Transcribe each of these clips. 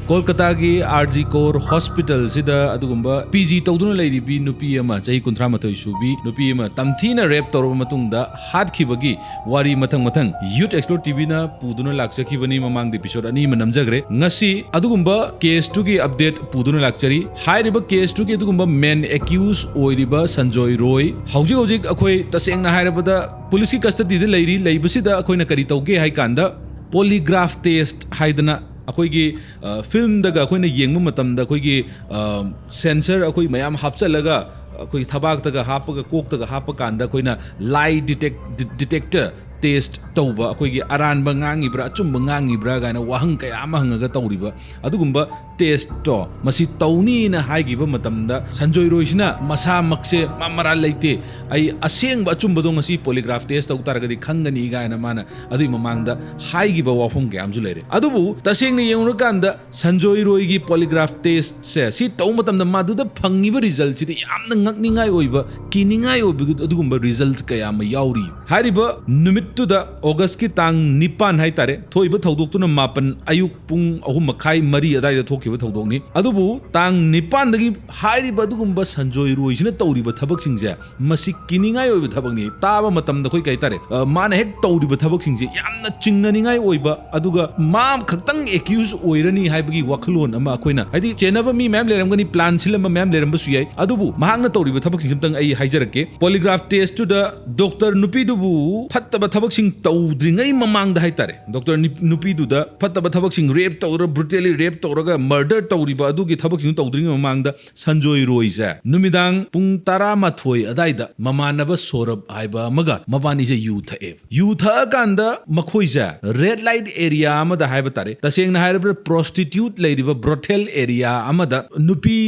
Kolkata ki RG Core Hospital sida adugumba PG tawduna leiribi nupi ama chahi 38 subi nupi ama tamthina rape tawraba matungda hatkibagi wari mathang Youth Xplore TV na puduna lakchakibani mamang episode ani manamjagre ngasi adugumba case 2 ki update puduna lakchari hairiba case 2 ki adugumba main accused oiriba Sanjay Roy hojik akhoi tasengna hairabada police ki custody de leiri leibasida akhoi na kari tawge hai kanda polygraph test haidana अखोई film दगा अखोई येंगबा मतमदा अखोई sensor अखोई मयाम हापचलगा अखोई थबाक तगा हापगा Coke तगा हाप कांदा अखोई lie detector test तौबा अखोई अरानबा ngangiब्रा अचुंबा ngangiब्रा गायना वाहंग कया अमा हंगगा तौरिबा अदुगुंबा टेस्ट तो मसी तौनी ना हाइगिबा मतमदा संजय रोइसिना मसा मक्से मामरा लेते आई असेंग अचुंबदो ngasi polygraph test तौ तारगदि खंगनी गायना माना अदुइ ममांगदा हाइगिबा वाफम गयामजु लेरे अदुबु तसेंगनि येंगुरकांदा संजय रोइगी polygraph test से सि तौ मतमदा मादुदा फंगिबा रिजल्ट सिदि यामना ngakningai ओइबा किनिंgai ओइबा अदुगुंबा रिजल्ट कया मा याउरी हारिबा नुमित्तुदा ऑगस्ट की तांग 9 हाइ तारे थोइबा थौदोक्तुना 9 अयुक पुंग 3:30 अदाइदा थोखिबा थौदोंगनि अदुबु तांग 9 दगी हाइरिबा अदुगुंबा संजय रोइसिना तौरिबा थबकसिंगजे मसि किनिंgai ओइबा थबकनि ताबा मतमदा खोइ काइ तारे माना हेक तौरिबा थबकसिंगजे यामना चिंगननिंgai ओइबा अदुगा मा खक्तंग एक्यूज ओइरनी हाइबगी वखलोन अमा अखोइना हाइदि चेनबा मी मैम लेरमगनि प्लान सिलम मैम लेरमबसु याइ अदुबु महांगना तौरिबा थबकसिंगतंग आई हाइजरके polygraph test to the doctor nupidubu fattaba thabaksing tawdringai mamangda haitare doctor nupiduda fattaba thabaksing rape tawra brutally rape tawraga murder tawriba adugi thabaksing tawdringai mamangda Sanjay Roy ja numidang pung 12 adaida mamanaba sorab aiba maga mabani je youth kanda makhoi ja red light area amada haiba tare tasengna hairabra prostitute leiriba brothel area amada nupi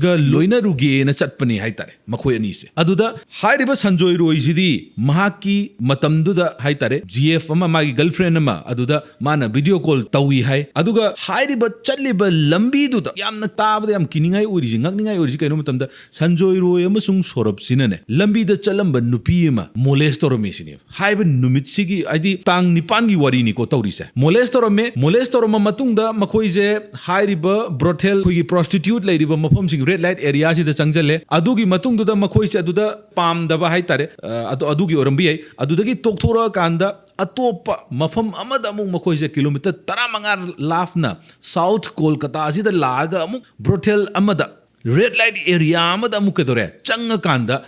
ga loina ruge na chatpani haitare makhoi ani se aduda hairiba Sanjay Roy jidi mahaki matamduda haitare GF ama magi girlfriend ama aduda mana video call tawi hai aduga hairiba chatliba lambi duda yamna tabada yam kiningai oriji ngakningai oriji kaino matamda Sanjay Roy amasung sorab sinane lambi da chalamba nupi ama molestorome sini haiba numit sigi aidi tang 9 gi wari ni ko tawri se molestorome matungda makhoi je hairiba brothel khogi prostitute leiriba mafam sing red light area si da changjale adugi matungduda makhoi se aduda pam daba haitare adugi orambi ai adudagi tokthora kanda atopa mafam amada amung makhoi se kilometer 15 lafna south Kolkata asida laga amuk brothel amada red light area amada amuk kedore changa kanda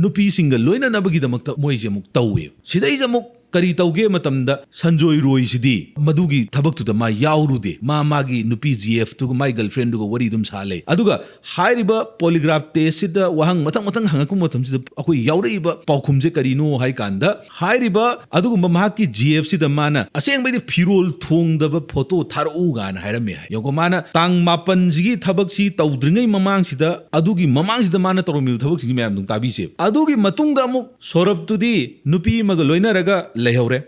nupi single loina nabagi damakta moije muk tawe sidai jamuk kari tauge matamda Sanjay Roy sidi madugi thabaktu da ma yaurude magi nupi GF tu mai girlfriend go wari dum sale aduga hairiba polygraph test sida wahang matang hangakum matam sida akoi yauriba paukhumje karino hai kanda hairiba adugumba mahaki GF sida mana aseng bai phirol thong da photo tharu gan hairame yogo mana tang 8 sigi thabak si tawdringai mamang sida adugi mamang sida mana toromi thabak sigi mayam dum tabi se adugi matungda amuk sorab tudi nupi maga loina raga लेहौरे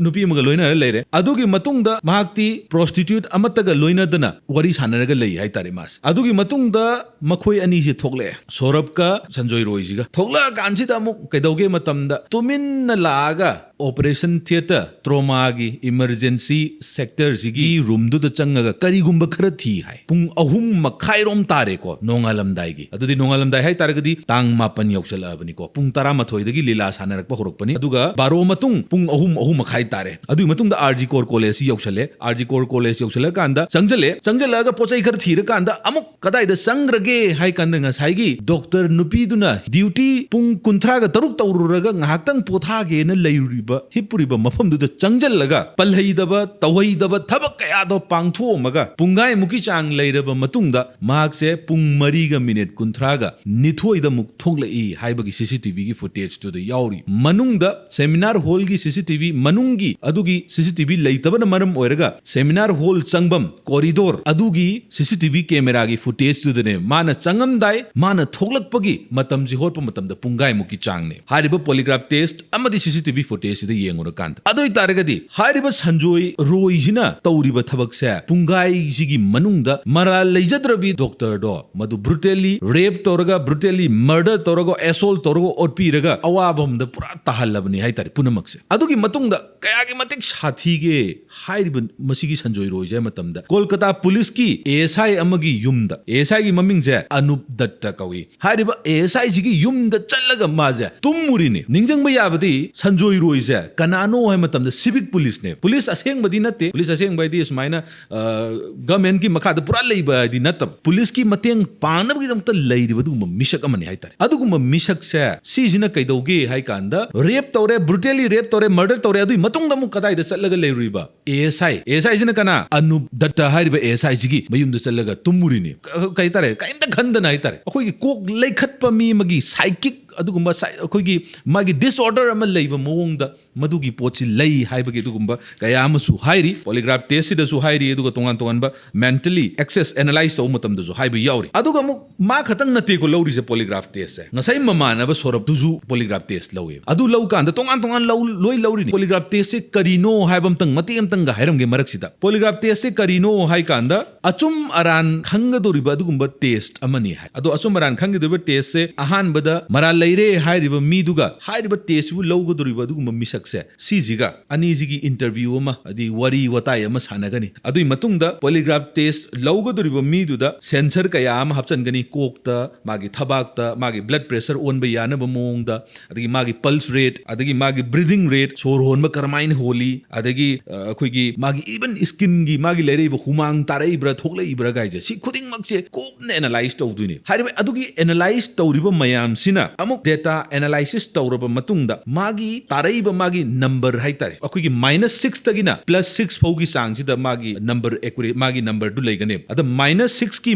नुपी मग लोइना लेरे अदुगी मतुंगदा महाक्ति prostitute अमतगा लोइना दना worry सानरगा लई हाय तारे मास अदुगी मतुंगदा मखोय अनि जे थोकले सोरब का Sanjay Roy जिगा थोकला कांसिदा मु कैदौगे मतमदा तुमिन लागा operation theatre trauma गी emergency sector जिगी room दु चंगगा करिगुंबा खर थी हाय पुंग अहुम मखाइरोम तारे को नोंगालमदाई अदुदी नोंगालमदाई हाय तारगदी तांग 9 यौसलअबनी को पुंग 13 दगी लीला सानरक होरकपनी अदुगा 12 मतुंग पुंग अहुम मखाइ तारे अदुई मतुंगदा RG Core College यौसले RG Core College यौसले कांदा चंगजलगा पोचै खर थीर कांदा अमुक कदाइदा संग्रगे हाय कांदा ngसाइगी डॉक्टर नुपीदुना ड्यूटी पुंग 13 तरुक तौरुरगा ngahakतंग पोथागे न लैरिबा हिपुरिबा मफमदुदा चंगजलगा पलहैदबा तवैदबा थबक कयादो पांगथोमगा पुंगाई मुकी चांग लैरबा मतुंगदा मार्क्से पुंग 3 गा मिनिट 13 गा निथोइदा मुक थोंगलई हाइबगी CCTV गी फुटेज टु द याउरी मनुंगदा सेमिनार हॉल गी CCTV मनुंगी अदुगी CCTV लैतबन मरम ओइरगा सेमिनार हॉल चंगबम कॉरिडोर अदुगी CCTV कैमरा गी फुटेज टु दने मा माना चंगमदाय माना थोगलकपगी मतमजी होटप मतमदा पुंगाई मुकी चांगने हारिबा पॉलीग्राफ टेस्ट अमदी सीसीटीवी फुटेज सिदा येंगुरकांत अदोय तारगदी हारिबा संजोय रोइजिना तौरिबा थबकसे पुंगाई जिगी मनुंगदा मरा लेजद्रबी डॉक्टर दो मदु ब्रुटली रेप तोरगा ब्रुटली मर्डर तोरगा एसोल्ट तोरगा ओटपीरगा अवाबमदा पुरा ताहल्लबनी हाइतारे पुनमक्से अदुगी मतुंगदा कयागी मतिक साथीगे हारिबा मसिगी संजोय रोइजे मतमदा कोलकाता पुलिस की एएसआई अमगी युमदा एएसआई की ममिंगजे अनुप दत्त कवी हारिबा एएसआई जिगी युमदा चल्लगा माजे तुमुरिने निंजंगबा याबदी संजोय रोइजे कनानो है मतमदा सिविक पुलिस ने पुलिस असेंगबदी नते पुलिस असेंगबदी सुमाइना गवर्नमेंट की मखाद पुरा लेबदी नतब पुलिस की मतेंग पानबगी दमता लेरिबदुम मिशक अमनि हाइतारे अदुगुम मिशक से सीजिना कैदौगे हाइकांदा रेप तौरे ब्रुटली रेप तौरे मर्डर तौरे अदुई मतुंगदा मु कदाइदा चल्लगा लेरिबा एएसआई जिना कना अनुप दत्त हारिबा एएसआई जिगी मयुमदा चल्लगा तुमुरिने कैतारे काइंदा खंदना हाइतारे अखोइगी कोक लेखटपा मी मगी साइकिक अदुगुम्बा अखोइगी मागी डिसऑर्डर अमा लेइबा मवोंगदा मदुगी पोची लई हाइबगी अदुगुम्बा कया अमसु हाइरी पॉलीग्राफ टेस्ट सिदसु हाइरी अदुगा तोंगान तोंगानबा मेंटली एक्सेस एनालाइज तौ मतमदसु हाइबा याउरी अदुगा मु मा खतंग नते को लौरी से पॉलीग्राफ टेस्ट से नसै ममानबा सोरब तुजु पॉलीग्राफ टेस्ट लौए अदु लौ कांदा तोंगान तोंगान लोई लौरी पॉलीग्राफ टेस्ट से करिनो हाइबमतंग मतेमतंग हाइरमगे मरकसिदा पॉलीग्राफ टेस्ट से करिनो हाइ कांदा अचुम अरान खंगदोरिबा अदुगुम्बा टेस्ट अमनी हाइ अदु अचुम अरान खंगदोरिबा टेस्ट से अहानबदा मरा लेरे हाइरिबा मीदुगा हाइरिबा टेस्ट बु लौगदोरिबा अदुगुम्बा मिसक से सीजिगा अनीजिगी इंटरव्यू अमा अदि वरी वताय अमा सानगनी अदुई मतुंगदा पॉलीग्राफ टेस्ट लौगदोरिबा मीदुदा सेंसर कया अमा हपचनगनी कोकता मागी थबाकता मागी ब्लड प्रेशर ओनबा यानबा मोंगदा अदगी मागी पल्स रेट अदगी मागी ब्रीदिंग रेट सोर होनबा करमाइन होली अदगी अखोइगी मागी इवन स्किन गी मागी लेरेबा हुमांग तारैब्रा थोकलैब्रा गाइजे सी खुदिंग मक्से कोपने एनालाइज तौदुनी हारिबा अदुगी एनालाइज तौरिबा मयाम सिना अमुक डेटा एनालाइसिस तौरबा मतुंगदा मागी तारैबा मागी नंबर हाइतारे अखोइगी -6 तगिना +6 फौगी सांगसिदा मागी नंबर एक्युरेट मागी नंबर दु लेगने अद -6 की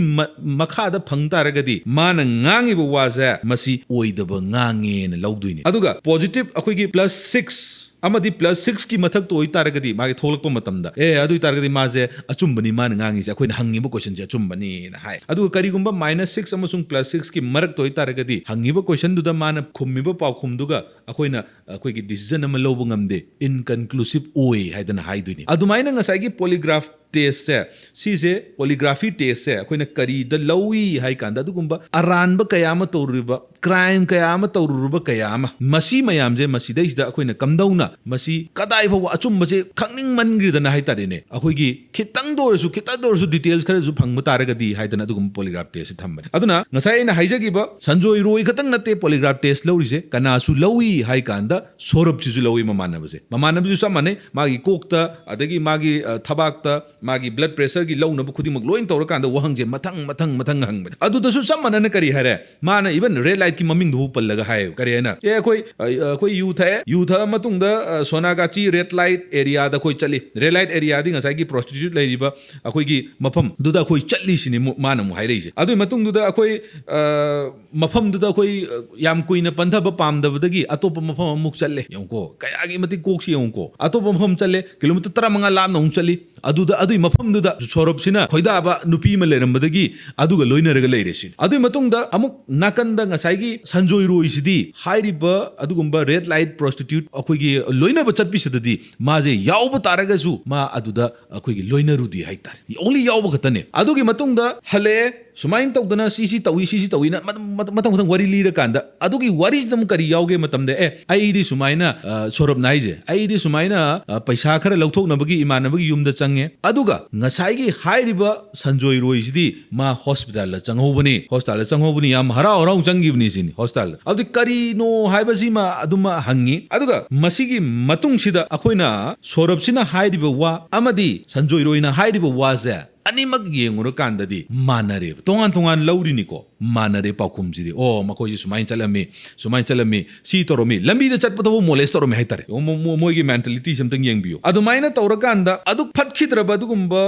मखादा फंगतारगदी माना ngangiba waza masi oidaba ngangena lawduini aduga positive akhoi +6 amadi +6 की मथक तो होई तारगदी मागे थोलकप मतमदा अदुई तारगदी माजे अचुंबनी मान ngangi से अखोइन हंगिबो क्वेश्चन जे अचुंबनी ना हाय अदु करिगुंबा -6 अमसुंग +6 की मरक तो होई तारगदी हंगिबो क्वेश्चन दुदा मान खुमिबो पाउखुमदुगा अखोइना अखोइगी डिसीजन अम लौब ngamde इनकन्क्लूसिव ओय हाइदना हाइदुनी अदुमाइना ngasai पॉलीग्राफ टेस्ट से सीजे पॉलीग्राफी टेस्ट से अखोइना करी द लौई हाइ कांदा दुगुंबा अरानबा कयामा तौरुबा क्राइम कयामा तौरुबा कयामा मसी मयाम जे मसीदैसदा अखोइना कमदौना मसी कदाइ फव अचुंबजे खंगनिंग मनग्रिदना हाइतारेने अखोइगी खितंग दोरसु डिटेल्स खरजु फंगबा तारगदी हाइदना दुगुम पॉलीग्राफ टेस्ट थम्बने अदुना ngasai na हाइजगिबा संजोय रोय खतंग नते पॉलीग्राफ टेस्ट लौरिसे कनासु लौई हाइ कांदा सोरब चिजु लौई ममानबजे सामाने मागी कोकता अदगी मागी थबाकता मागी ब्लड प्रेशर की लौनब खुदिमक लोइन तौरकांदा वहंगजे मथंग हंगबे अदुदसु सम्मानना करी हारे माना इवन रेड लाइट की ममिंग धु पल्लगा हाय करी हैना कोई यूथ मतुंगदा सोनागाची रेड लाइट एरिया दा कोई चली रेड लाइट एरिया दी ngasai की प्रोस्टिट्यूट लेरिबा अखोइगी मफम दुदा कोई चल्ली सिनि माना मु हाइरेजे अदुई मतुंग दुदा अखोइ मफम दुदा कोई याम कुइना पंथब पामदबदगी अतोप मफम अमुक चल्ले यंको कयागी मति कोक्सी यंको अतोप मफम चल्ले किलोमीटर 35 लाम नौ चल्ली अदुदा अदुई मफमदुदा सोरबसिना खोइदाबा नुपी म लेरमबदगी अदुगा लोइनरगा लेरेसिन अदुई मतुंगदा अमुक नाकंदा ngasai संजोय रोइसिदी हाइरिबा अदुगुम्बा रेड लाइट प्रोस्टिट्यूट अखोइगी लोइनबा चटपिसददी माजे यावबा तारगसु मा अदुदा अखोइगी लोइनरुदी हाइतार ओनली यावबा खतने अदुगी मतुंगदा हले सुमाइन तौदना सीसी तौइना मतंग वरी लीर कांदा अदुगी वरी दम करी यावगे मतमदे आइदी सुमाइना सोरब नाइजे आइदी सुमाइना पैसा खरा लौथोकनबगी इमानबगी युमदा चंगे अदुगा ngasai हाइरिबा संजोय रोइसिदी मा हॉस्पिटल चंगहोबनी याम हराउ चंगिबनी सिनी हॉस्पिटल अदु करीनो हाइबसिमा अदुमा हंगी अदुगा मसिगी मतुंगसिदा अखोइना सोरबसिना हाइरिबा वा अमदी संजोय रोइना हाइरिबा वाजे अनिमक येंगुर कांददी मानरे तोंगान लौरिनिको मानरे पाखुमसिदी ओ मखोजी सुमाइन चलमी सी तोरोमी लंबी द चटपतो मोलेस तोरोमी हाइतारे मोइगी मेंटलिटी समतंग येंबियो अदुमाइना तौरकांदा अदु फटखिद्रबा अदुगुम्बा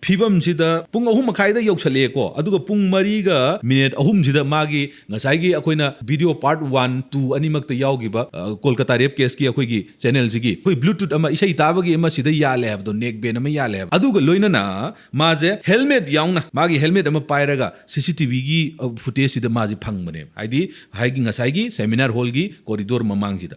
ꯐꯤꯕꯝꯁꯤꯗ ꯄꯨꯡ 3:30ꯗ ꯌꯧꯁꯜꯂꯛꯑꯦꯀꯣ ꯑꯗꯨꯒ ꯄꯨꯡ 4:03ꯁꯤꯗ ꯃꯥꯒꯤ ꯉꯁꯥꯏꯒꯤ ꯑꯩꯈꯣꯏꯅ ꯚꯤꯗꯤꯑꯣ ꯄꯥꯔꯠ 1, 2 ꯑꯅꯤꯃꯛꯇ ꯌꯥꯎꯈꯤꯕ ꯀꯣꯜꯀꯇꯥ ꯔꯦꯞ ꯀꯦꯁꯀꯤ ꯑꯩꯈꯣꯏꯒꯤ ꯆꯦꯅꯦꯜꯁꯤꯒꯤ ꯑꯩꯈꯣꯏ ꯕ꯭ꯂꯨꯇꯨꯠ ꯑꯃ ꯏꯁꯩ ꯇꯥꯕꯒꯤ ꯑꯃ ꯁꯤꯗ ꯌꯥꯜꯂꯦ ꯍꯥꯏꯕꯗꯣ ꯅꯦꯛ ꯕꯦꯟ ꯑꯃ ꯌꯥꯜꯂꯦ ꯍꯥꯏꯕ ꯑꯗꯨꯒ ꯂꯣꯏꯅꯅ माजे हेलमेट याउना मागी हेलमेट अमा पायरगा सीसीटीवी की फुटेज सिदा माजे फंगबने हाइदी हाइगी ngasai सेमिनार हॉल की कॉरिडोर ममांग सिदा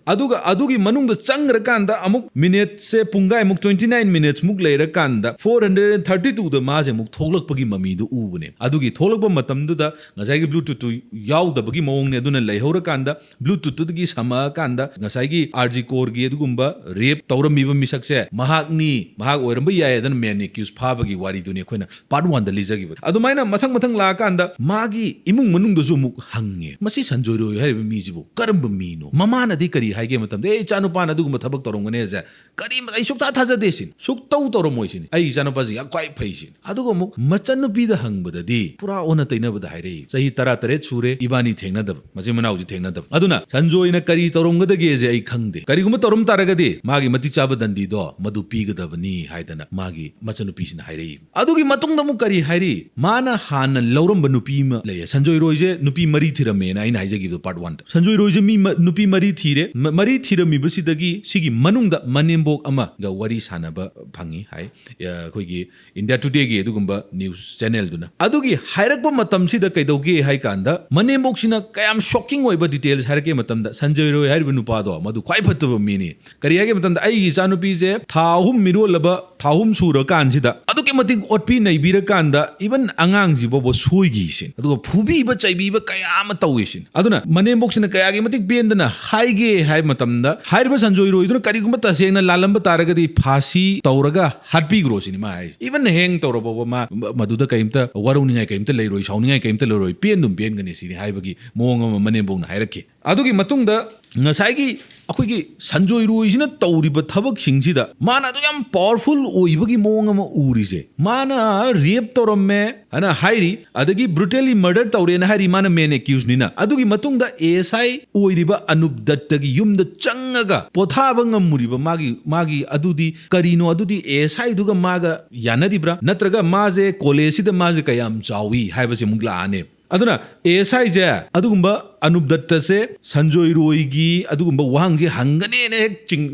अदुगी मनुंग द चंग्रकांदा अमुक मिनिट से पुंगाय मुक 29 मिनिट्स मुक लेरकांदा 432 द माजे मुक थोलकपगी ममीदु उबने अदुगी थोलकप मतमदुदा ngasai ब्लूटूथ याउदबगी मओंगने अदुना लेहौरकांदा ब्लूटूथ तुदगी समाकांदा ngasai आरजी कोर गी अदुगुंबा रेप तौरमीबा मिसकसे महागनी महाग ओरंबा याय दन मेन एक्यूज फाबगी वारी दुने खोना पार्ट 1 द लिजगी अदुमाइना मथंग मथंग लाकांदा मागी इमुंग मनुंग दजु मुक हंगे मसी संजोय रोय हाइबा मीजिबो करंब मीनो ममानदी करी हाइगे मतम ए चानुपान अदुगुंबा थबक तौरंगने जे करी आई सुक्ता थाजदेसिन सुक्तौ तौरमोइसिन आई चानुपाजी याक्वाइ फैसिन अदुगो मुक मचनुपीदा हंगबददी पुरा ओना तैनबदा हाइरे सही 13 सूरे इबानी थेंगनदब मजे मनाउजी थेंगनदब अदुना संजोयना करी तौरंगदगे जे आई खंगदे करीगुम तौरम तारगदे मागी मति चाबा दंदी दो मदु पीगदबनी हाइदना मागी मचनुपीसिन हाइरे अदुगी मतुंग दमु करी हाइरी माना हान लौरंब नुपी म लय संजोय रोयजे नुपी मरी थिरमेना आइन हाइजगी पार्ट 1 संजोय रोयजे मी नुपी मरी थिरे मरी थिरमी बसिदगी सिगी मनुंगदा मनेम्बोक अमा ग वरी सानबा फंगी हाय खोगी इंडिया टुडे गे दुगुंबा न्यूज चैनल दुना अदुगी हाइरकबा मतम सिदा कैदोगे हाय कांदा मनेम्बोक सिना कयाम शॉकिंग ओइबा डिटेल्स हारके मतमदा संजय रोय हाइबा नुपादो मदु ख्वाइ फत्तबा मीनी करी हागे मतमदा आई इचानुपी जे थाहुम मिरोलबा थाहुम सूर कांसिदा अदुके मतिंग ओटपी नैबीर कांदा इवन आंगांगजिबो सोइगिसिन अदुगा फुबीबा चैबीबा कयाम तौइसिन अदुना मनेम्बोक्सिना कयागे मतिक बेंदना हाइगे हाइ मतमदा हाइरबा संजोय रोइदुना करिगुम तसेंगना लालंबा तारगदी फासी तौरगा हटपी ग्रोसिनि मा हाइ इवन हेंग तौरबो मा मदुदा कयिमता वरुनिंगाय कयिमता लेरोइ साउनिंगाय कयिमता लेरोइ पेनदुम पेनगने सिनि हाइबगी मोंग मनेम्बोक्ना हाइरके अदुगी मतुंगदा ngasai अखोगी संजोय रोइसिना तौरिबा थबक सिंगसिदा माना तो याम पावरफुल ओइबगी मोंग अमा उरिसे माना रेप तौरमे अना हाइरी अदगी ब्रुटली मर्डर तौरेना हाइरी माना मेन एक्यूज निना अदुगी मतुंगदा एएसआई ओइरिबा अनुप दत्तगी युमदा चंगगा पोथाबा ngамमुरिबा मागी अदुदी करिनो अदुदी एएसआई दुगा मागा यानरिब्रा नत्रगा माजे कॉलेजसिदा माजे कयाम चावी हाइबसे मुगलाने अदुना एएसआई जे अदुगुंबा अनुप दत्त से संजोय रोयगी अदुगुंबा वांगजे हंगने ने चिंग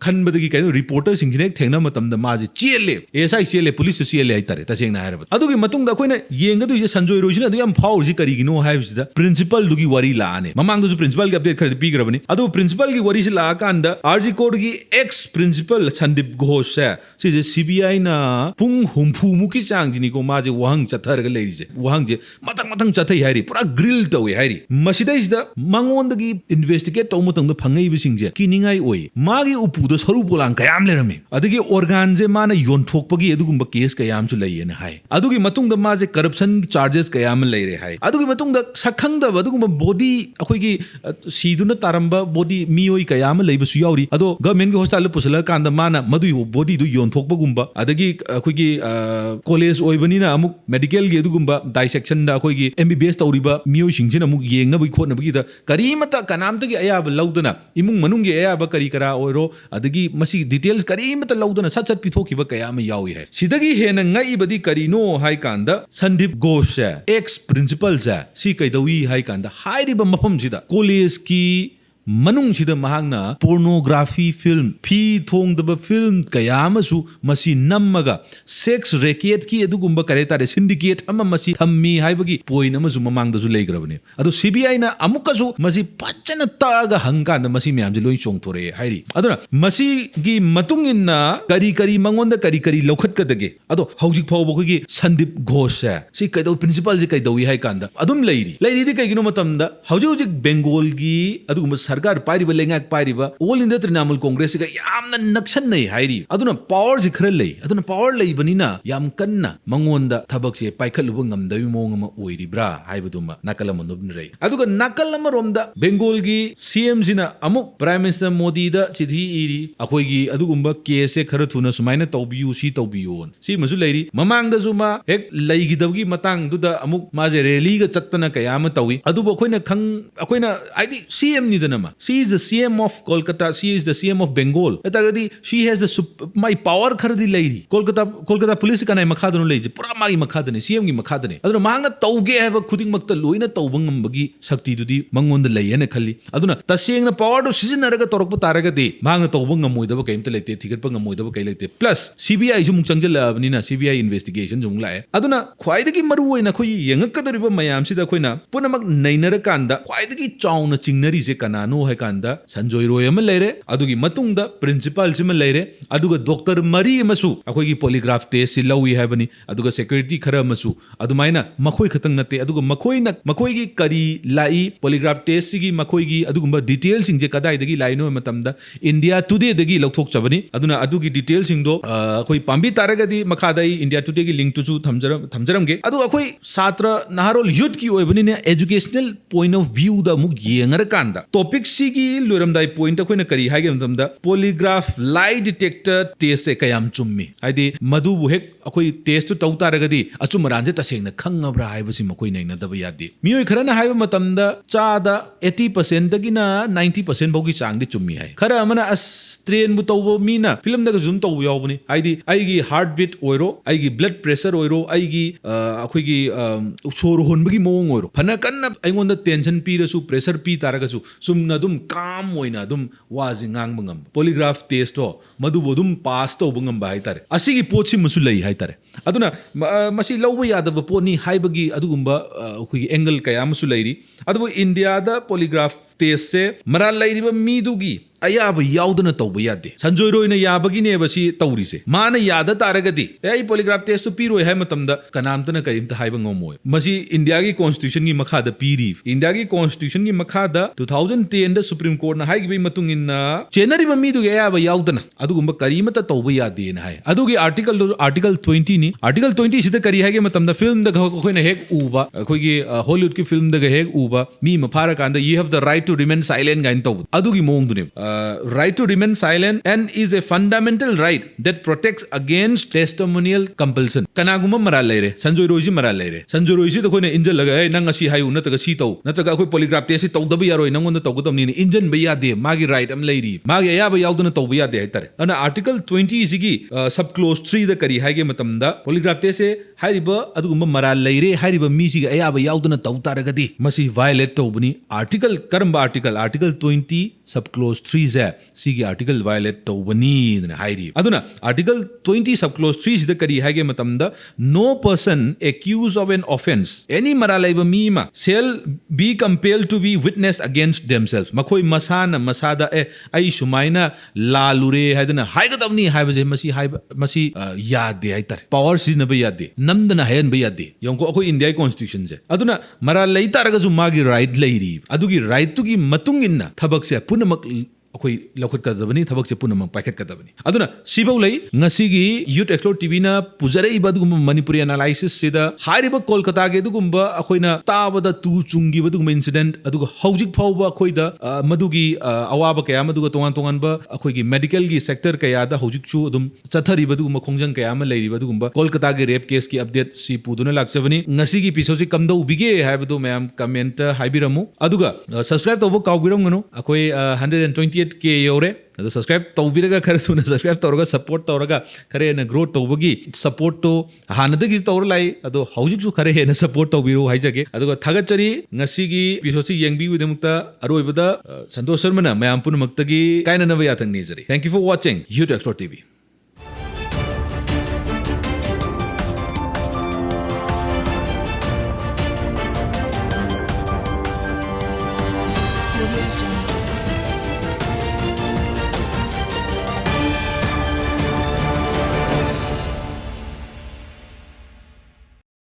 खनबदगी कय रिपोर्टर सिंगने थेंगना मतमदा माजे चेले एएसआई चेले पुलिस चेले हाइतारे तसेंगना हाइरबा अदुगी मतुंगदा कोइना येंगदु जे संजोय रोयजिना अदु याम फावरजी करिगिनो हाइबसिदा प्रिंसिपल दुगी वरी लाने ममांगदु प्रिंसिपल की अपडेट खरदि पीग्रबनी अदु प्रिंसिपल की वरी से लाकांदा आरजी कोड की एक्स प्रिंसिपल संदीप घोष से सिजे सीबीआई ना पुंग हुमफु मुकी चांगजिनी को माजे वांग चथरगा लेरिजे वांगजे मतंग चथै हाइरी पूरा ग्रिल तवे हाइरी मसिदैसदा मंगोंदगी इन्वेस्टिगेट तौ मतंग फंगैबिसिंगजे किनिंगाई ओइ मागी उपुदो सरु बोलांग कयाम लेरमे अदगी ऑर्गन जे माना योनथोकपगी अदुगुंबा केस कयाम सु लैयेना हाय अदुगी मतुंगदा माजे करप्शन चार्जेस कयाम लैरे हाय अदुगी मतुंगदा सखंगदा अदुगुंबा बॉडी अखोगी सीदुना तारंबा बॉडी मियोई कयाम लैबसु यावरी अदो गवर्नमेंट की हॉस्पिटल पुसला कांदा माना मदु बॉडी दु योनथोकपगुंबा अदगी अखोगी कॉलेज ओइबनिना अमुक मेडिकल गी अदुगुंबा डाइसेक्शन दा अखोगी एमबीबीएस तौरिबा मियोई सिंगजिना अमुक येंगनबई खोनबगी दा करीमता कनामतगी अयाब लौदना इमुंग मनुंगी अयाब करी करा ओइरो अदगी मसी डिटेल्स करीमता लौदना सच सच पिथोखिबा कयाम यावी है सिदगी हेना ngaiबदी करिनो हाइ कांदा संदीप घोष से एक्स प्रिंसिपल से सी कैदवी हाइ कांदा हाइरिबा मफम सिदा कॉलेज की मनुंग सिदा महांगना पोर्नोग्राफी फिल्म फी थोंगदबा फिल्म कयामसु मसी नम्मगा सेक्स रैकेट की अदुगुंबा करे तारे सिंडिकेट अमा मसी थम्मी हाइबगी पोइन अमसु ममांगदसु लेग्रबने अदु सीबीआई ना अमुकसु मसी पचन तागा हंकांदा मसी म्याम जे लोइ चोंगथोरे हाइरी अदुना मसी गी मतुंग इन्ना करी मंगोंदा करी लौखटकदगे अदो हौजिक फावबो खगी संदीप घोष से सी कैदो प्रिंसिपल जे कैदोई हाइ कांदा अदुम लैरी कैगिनो मतमदा हौजिक बेंगोल गी अदुगुंबा सरकार पाइरिबा लेंगाक पाइरिबा ऑल इंडिया तृणमूल कांग्रेस का यामना नक्सन नै हाइरी अदुना पावर जे खरा लै अदुना पावर लैबनिना याम कन्ना मंगोंदा थबक से पाइखलुबा ngamdabi मोंग अमा ओइरिब्रा हाइबदुमा नाकलम नोबन रै अदुगा नाकलम रोमदा बेंगोल गी सीएम जिना अमुक प्राइम मिनिस्टर मोदी दा चिठी इरी अखोइगी अदुगुंबा केस से खरा थुना सुमाइना तौबियु सी तौबियोन सी मसु लैरी ममांगदा जुमा हेक लैगिदबगी मतंग दुदा अमुक माजे रैली गा चत्तना कयाम तौई अदुबो अखोइना खंग अखोइना आइदी CM निदना ama. She is the CM of Kolkata. She is the CM of Bengal. Etagadi she has the my power khardi lady. Kolkata police kanai makhadano leji. Pura magi makhadane. CM gi makhadane. Aduna mahangna tauge haba khuding makta loina taubang ngambagi sakti dudi mangonda layene khalli. Aduna tasengna power do sizinaraga torokpa taragadi mahangna taubang ngamoidaba kaimta lete thigatpa ngamoidaba kai lete. Plus CBI ju muk changjala CBI investigation jung lae. Aduna khwaidagi maru oina khoi yengakadariba mayam sida khoina punamak nainara kanda khwaidagi chauna chingnari je kanano hai kanda Sanjay Roy ama leire adugi matungda principal sima leire aduga doctor mari amasu akhoi polygraph test si lawi habani aduga security khara amasu adumaina makhoi khatang nate aduga makhoi gi kari lai polygraph test gi makhoi gi adugumba details sing je kadai dagi laino matamda India Today dagi lokthok chabani aduna adugi details sing do akhoi pambi taragadi makhadai India Today gi link to chu thamjaram ge adu akhoi satra naharol youth ki oibani ne educational point of view da muk yengar kanda topic sigi loramdai point akoina kari haige matamda polygraph lie detector test se kayam chummi haidi madu bu hek akoi test tu tau taragadi achumaran je tasengna khangabra haibasi makoi naina daba yade mioi kharana haiba matamda cha da 80% dagina 90% bogi changdi chummi hai khara amana as train bu tawbo mina film daga zoom taw yawbuni haidi aigi heart beat oiro aigi blood pressure oiro aigi akoi gi sor honbagi mong oiro phana kanna aingonda tension pi rasu pressure pi taragasu sumna dum calm oina dum wazi ngang ngam polygraph test to madu bodum pass to bungam ba haitare asigi pochi musu lei haitare aduna masi lawba yadaba poni haibagi adugumba khoi angle kaya musu leiri adu India da polygraph test se maral leiriba midugi ayaba yaudana tawba yade Sanjay Roy na yabagi ne basi tawrise mana yada taragadi ai polygraph test to piro hai matamda kanamtana karimta haiba ngomoy masi India gi constitution gi makhada piri India gi constitution gi makhada 2010 da Supreme Court na haigi matung in chenari ba midu ge ayaba yaudana adugumba karimata tawba yade na hai adugi article 20 ni article 20 sida kari haige matamda film da khoina hek uba khoi gi Hollywood ki film da hek uba mi mafara kanda you have the right to remain silent gain taw adugi mong dune right to remain silent and is a fundamental right that protects against testimonial compulsion kanaguma mara leire Sanjay Roy ji mara leire Sanjay Roy ji da khoina injal laga nang asi hayu nataga si taw nataga khoi polygraph test taw da ba yaroi nangon taw godam ni injan ba yade magi right am leiri magi ayaba yaudana taw ba yade haitare ana article 20 sigi sub clause 3 da kari haige matamda polygraph test se hairiba adugumba mara leire hairiba mi sigi ayaba yaudana taw taragadi masi violate tawbani article karamba article 20 sub clause 3 se sigi article violate tawbani na hairi aduna article 20 sub clause 3 sida kari haige matamda no person accused of an offense any maralaiba mima shall be compelled to be witness against themselves makhoi masada ai sumaina lalure haidana haigadavni haibaje masi yade haitare power sinaba yade namdana hayan ba yade yonko akoi India constitution je aduna maralai taraga ju magi right leiri adugi right tu gi matung inna thabak se punamak अखोई लौखट कदबनी थबक से Poonam packet कदबनी अदुना सिबौ लई ngasi Youth Xplore TV na pujare ibadugum Manipuri analysis sida hairiba Kolkata ge dugumba akhoina tabada tu chungi badugum incident aduga haujik phawba khoida madugi awaba kaya maduga tongan ba akhoi gi medical gi sector kaya da haujik chu adum chathari badugum khongjang kaya ma leiri badugumba Kolkata ge rape case ki update si puduna laksabani ngasi gi episode si kamdau bige haibadu mayam comment haibiramu aduga subscribe tawbo kawbiram ngano akhoi 128k yore ado subscribe tawbiraga khare suna subscribe tawraga support tawraga khare na grow tawbagi support to hanadagi tawr lai ado haujik su khare na support tawbiru haijage aduga thagachari ngasi gi episode si yengbi widamukta aroibada Santosh Sharma na mayam pun maktagi kaina na yathang nizari thank you for watching Youth Xplore TV Dilip.